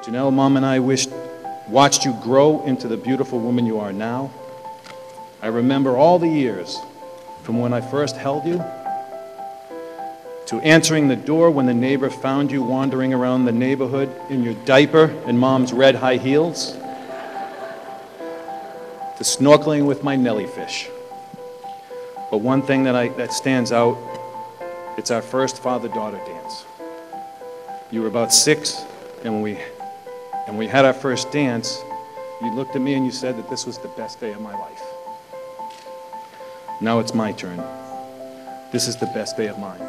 Janelle, Mom, and I watched you grow into the beautiful woman you are now. I remember all the years from when I first held you to answering the door when the neighbor found you wandering around the neighborhood in your diaper and Mom's red high heels, to snorkeling with my Nellyfish. But one thing that stands out, it's our first father-daughter dance. You were about 6, and when we had our first dance, you looked at me and you said that this was the best day of my life. Now it's my turn. This is the best day of mine.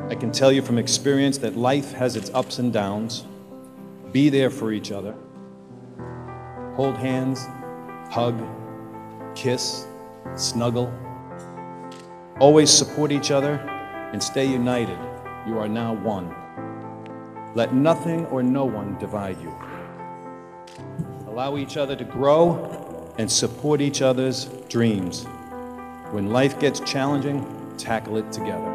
I can tell you from experience that life has its ups and downs. Be there for each other. Hold hands, hug, kiss, snuggle. Always support each other and stay united. You are now one. Let nothing or no one divide you. Allow each other to grow and support each other's dreams. When life gets challenging, tackle it together.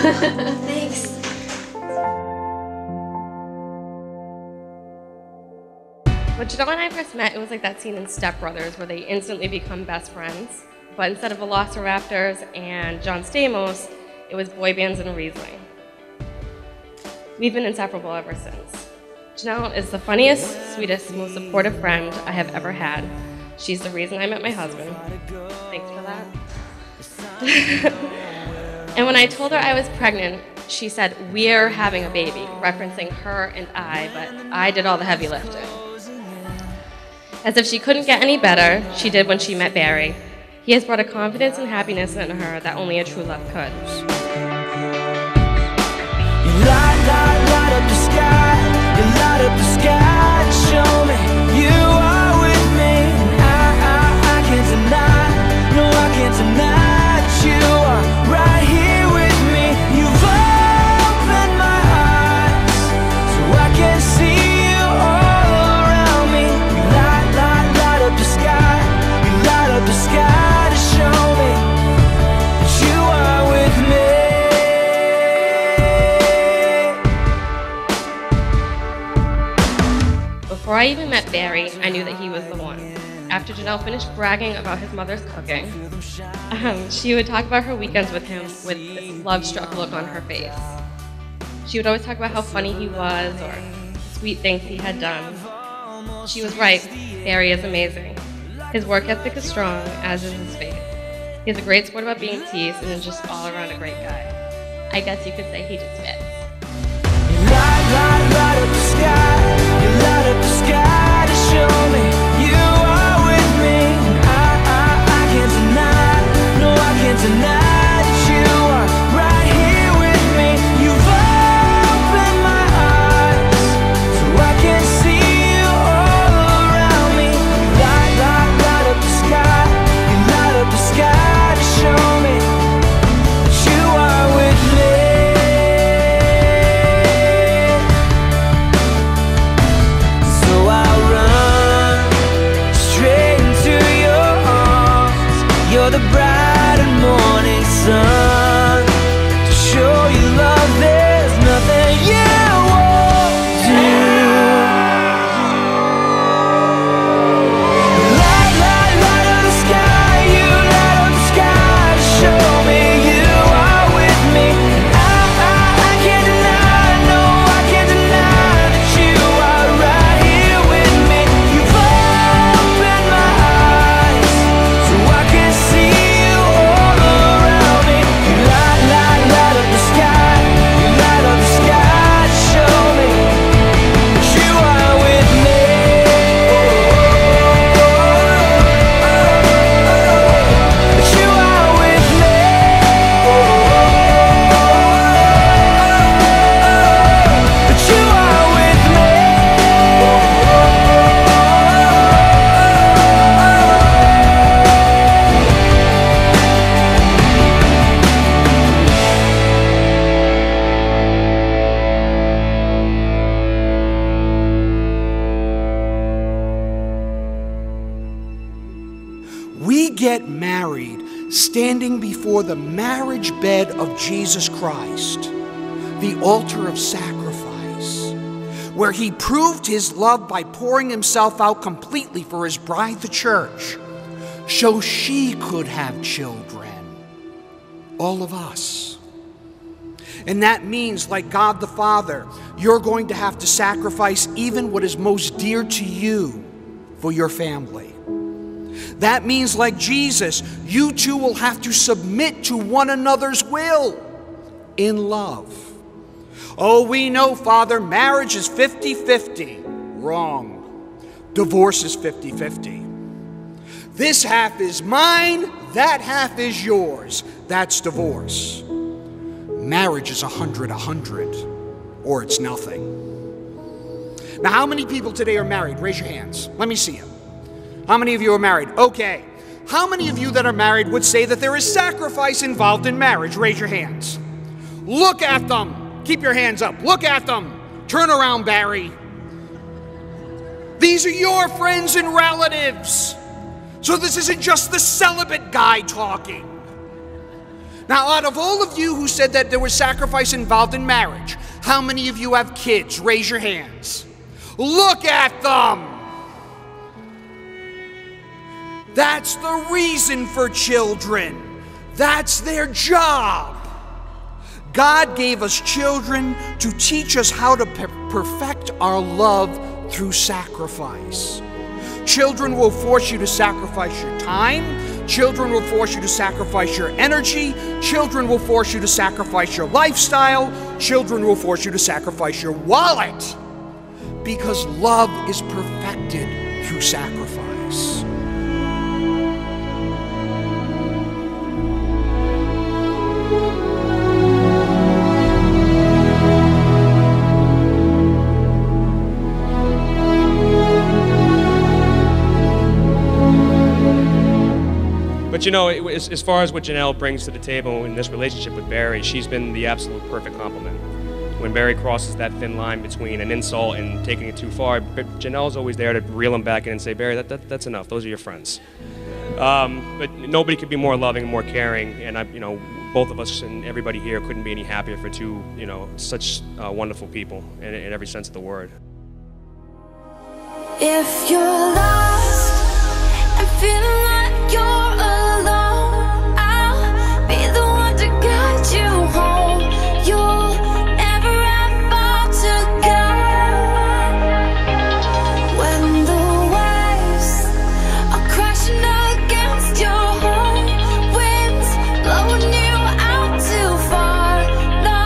Thanks. When Janelle and I first met, it was like that scene in Step Brothers where they instantly become best friends. But instead of Velociraptors and John Stamos, it was boy bands and Riesling. We've been inseparable ever since. Janelle is the funniest, sweetest, most supportive friend I have ever had. She's the reason I met my husband. Thanks for that. And when I told her I was pregnant, she said, "We're having a baby," referencing her and I, but I did all the heavy lifting. As if she couldn't get any better, she did when she met Barry. He has brought a confidence and happiness in her that only a true love could. You light up the sky, you light up the sky to show me you are with me. I can't deny, no I can't deny that you are right here with me. You've opened my eyes so I can see you all around me. You light up the sky, you light up the sky to show me that you are with me. Before I even met Barry, I knew that he was the one. After Janelle finished bragging about his mother's cooking, she would talk about her weekends with him with this love-struck look on her face. She would always talk about how funny he was or sweet things he had done. She was right. Barry is amazing. His work ethic is strong, as is his faith. He has a great sport about being teased and is just all around a great guy. I guess you could say he just fits. Light up the sky, you light up the sky to show me you are with me. I can't deny, no I can't deny that you are right here with me. You've opened my eyes so I can see you all around me. Light up the sky, you light up the sky to show me that you are with me. get married standing before the marriage bed of Jesus Christ, the altar of sacrifice, where he proved his love by pouring himself out completely for his bride, the church, so she could have children, all of us. And that means, like God the Father, you're going to have to sacrifice even what is most dear to you for your family. That means, like Jesus, you two will have to submit to one another's will in love. Oh, we know, Father, marriage is 50-50. Wrong. Divorce is 50-50. This half is mine, that half is yours. That's divorce. Marriage is 100-100, or it's nothing. Now, how many people today are married? Raise your hands. Let me see you. How many of you are married? Okay. How many of you that are married would say that there is sacrifice involved in marriage? Raise your hands. Look at them. Keep your hands up. Look at them. Turn around, Barry. These are your friends and relatives. So this isn't just the celibate guy talking. Now, out of all of you who said that there was sacrifice involved in marriage, how many of you have kids? Raise your hands. Look at them. That's the reason for children. That's their job. God gave us children to teach us how to perfect our love through sacrifice. Children will force you to sacrifice your time. Children will force you to sacrifice your energy. Children will force you to sacrifice your lifestyle. Children will force you to sacrifice your wallet. Because love is perfected through sacrifice. But you know, as far as what Janelle brings to the table in this relationship with Barry, she's been the absolute perfect complement. When Barry crosses that thin line between an insult and taking it too far, Janelle's always there to reel him back in and say, Barry, that's enough. Those are your friends. But nobody could be more loving and more caring, and both of us and everybody here couldn't be any happier for two, such wonderful people in every sense of the word. If you're lost and feeling like you're alone, I'll be the one to guide you home. You'll never have far to go. When the waves are crashing against your home, winds blowing you out too far. No,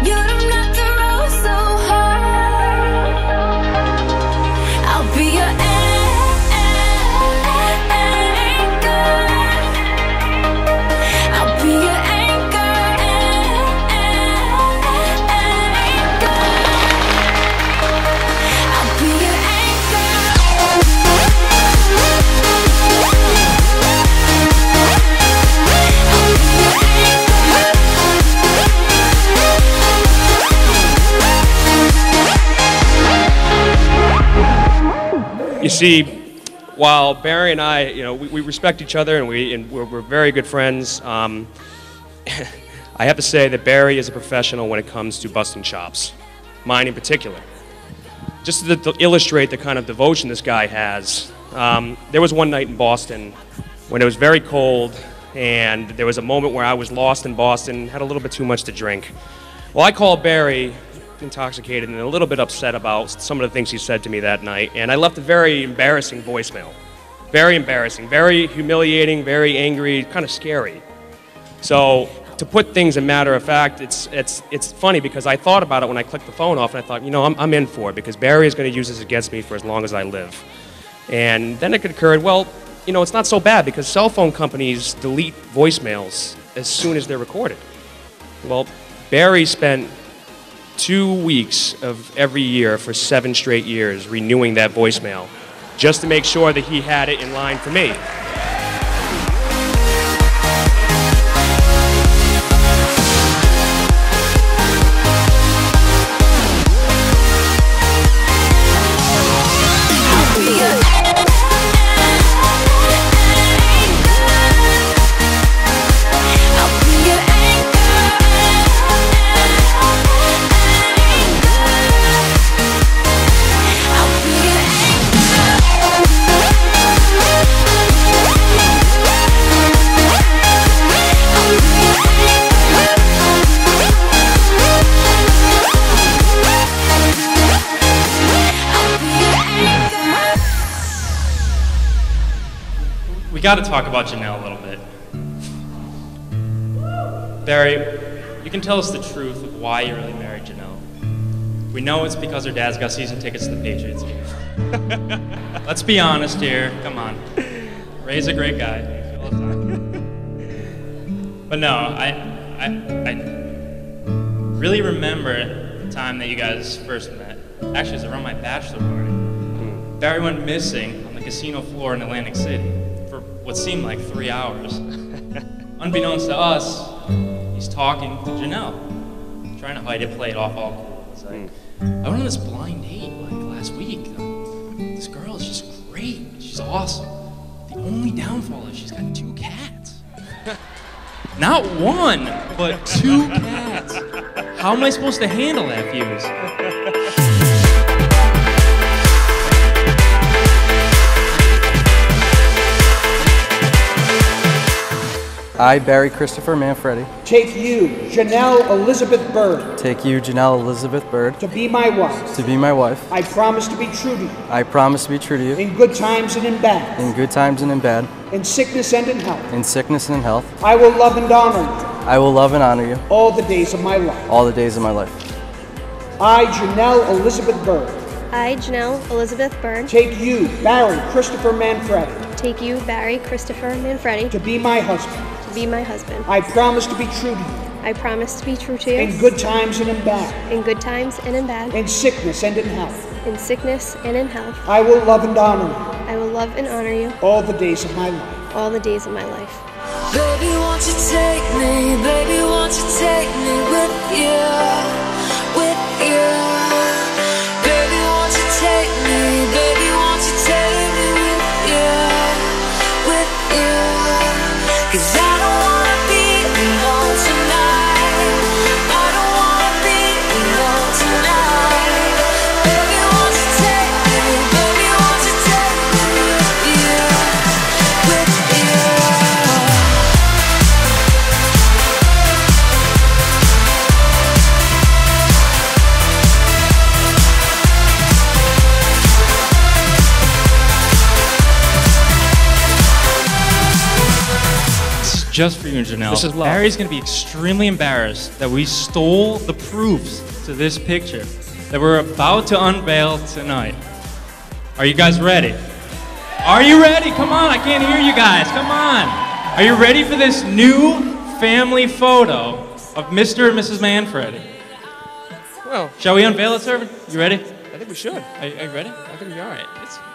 you don't have to row so hard. I'll be your anchor. I'll be your anchor. I'll be your You see, while Barry and I, we respect each other and we're very good friends, I have to say that Barry is a professional when it comes to busting chops, mine in particular. Just to illustrate the kind of devotion this guy has, there was one night in Boston when it was very cold, and there was a moment where I was lost in Boston, had a little bit too much to drink. Well, I called Barry, intoxicated and a little bit upset about some of the things he said to me that night, and I left a very embarrassing voicemail. Very embarrassing, very humiliating, very angry, kind of scary. So to put things in matter of fact, it's funny because I thought about it when I clicked the phone off, and I thought, I'm in for it because Barry is going to use this against me for as long as I live. And then it occurred, well, it's not so bad because cell phone companies delete voicemails as soon as they're recorded. Well, Barry spent 2 weeks of every year for 7 straight years renewing that voicemail just to make sure that he had it in line for me. we got to talk about Janelle a little bit. Barry, you can tell us the truth of why you really married Janelle. We know it's because her dad's got season tickets to the Patriots game. Let's be honest here. Come on. Ray's a great guy. All the time. But no, I really remember the time that you guys first met. Actually, it was around my bachelor party. Barry went missing on the casino floor in Atlantic City for what seemed like 3 hours. Unbeknownst to us, he's talking to Janelle, trying to hide it, play it off all cool. He's like, I went on this blind date like last week. This girl is just great. She's awesome. The only downfall is she's got 2 cats. Not 1, but 2 cats. How am I supposed to handle that, Fuse? I, Barry Christopher Manfredi, Take you, Janelle Elizabeth Bird, take you, Janelle Elizabeth Bird, to be my wife. to be my wife. I promise to be true to you, I promise to be true to you, in good times and in bad, in good times and in bad, in sickness and in health. in sickness and in health. I will love and honor you I will love and honor you all the days of my life. all the days of my life. I, Janelle Elizabeth Bird, I, Janelle Elizabeth Byrne, take you, Barry Christopher Manfredi, take you, Barry Christopher Manfredi, to be my husband. to be my husband. I promise to be true to you, I promise to be true to in you good times and in bad, in good times and in bad, in sickness and in health. in sickness and in health. I will love and honor you I will love and honor you all the days of my life. all the days of my life. Baby, won't you take me? Baby, won't you take me with you? With you. Baby, won't you take me? Baby, won't you take me with you? With you. 'Cause I don't wanna be alone tonight. I don't wanna be alone tonight. Baby, won't you take me? Baby, won't you take me with you? With you. Just for you, Janelle. This is love. Barry's gonna be extremely embarrassed that we stole the proofs to this picture that we're about to unveil tonight. Are you guys ready? Are you ready? Come on, I can't hear you guys. Come on. Are you ready for this new family photo of Mr. and Mrs. Manfredi? Well, Shall we unveil it, Servant? You ready? I think we should. Are you ready? I think we'll be all right.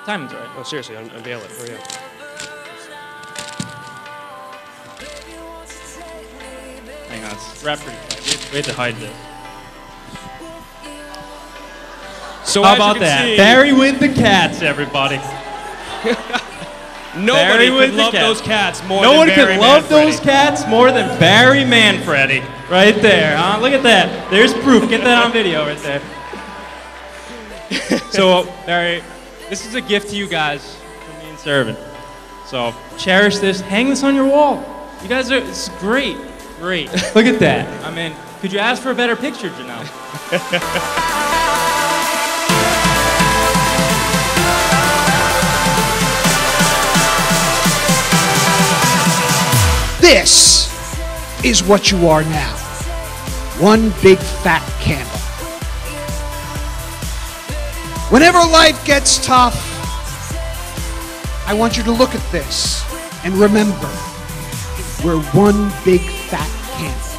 Timing's right. Oh, seriously, unveil it. Hurry up. Hang on, it's wrapped pretty tight. We have to hide this. So How as you about can that? see, Barry with the cats, everybody. nobody Barry with could the love cats. those cats more No than one Barry could love Manfredi. those cats more than Barry Manfredi. Right there, huh? Look at that. There's proof. Get that on video right there. So, Barry, this is a gift to you guys from me and Servant. So, cherish this. Hang this on your wall. You guys are, it's great. Great. Look at that. I mean, could you ask for a better picture, Janelle? This is what you are now. One big fat candle. Whenever life gets tough, I want you to look at this and remember, we're one big fat candle.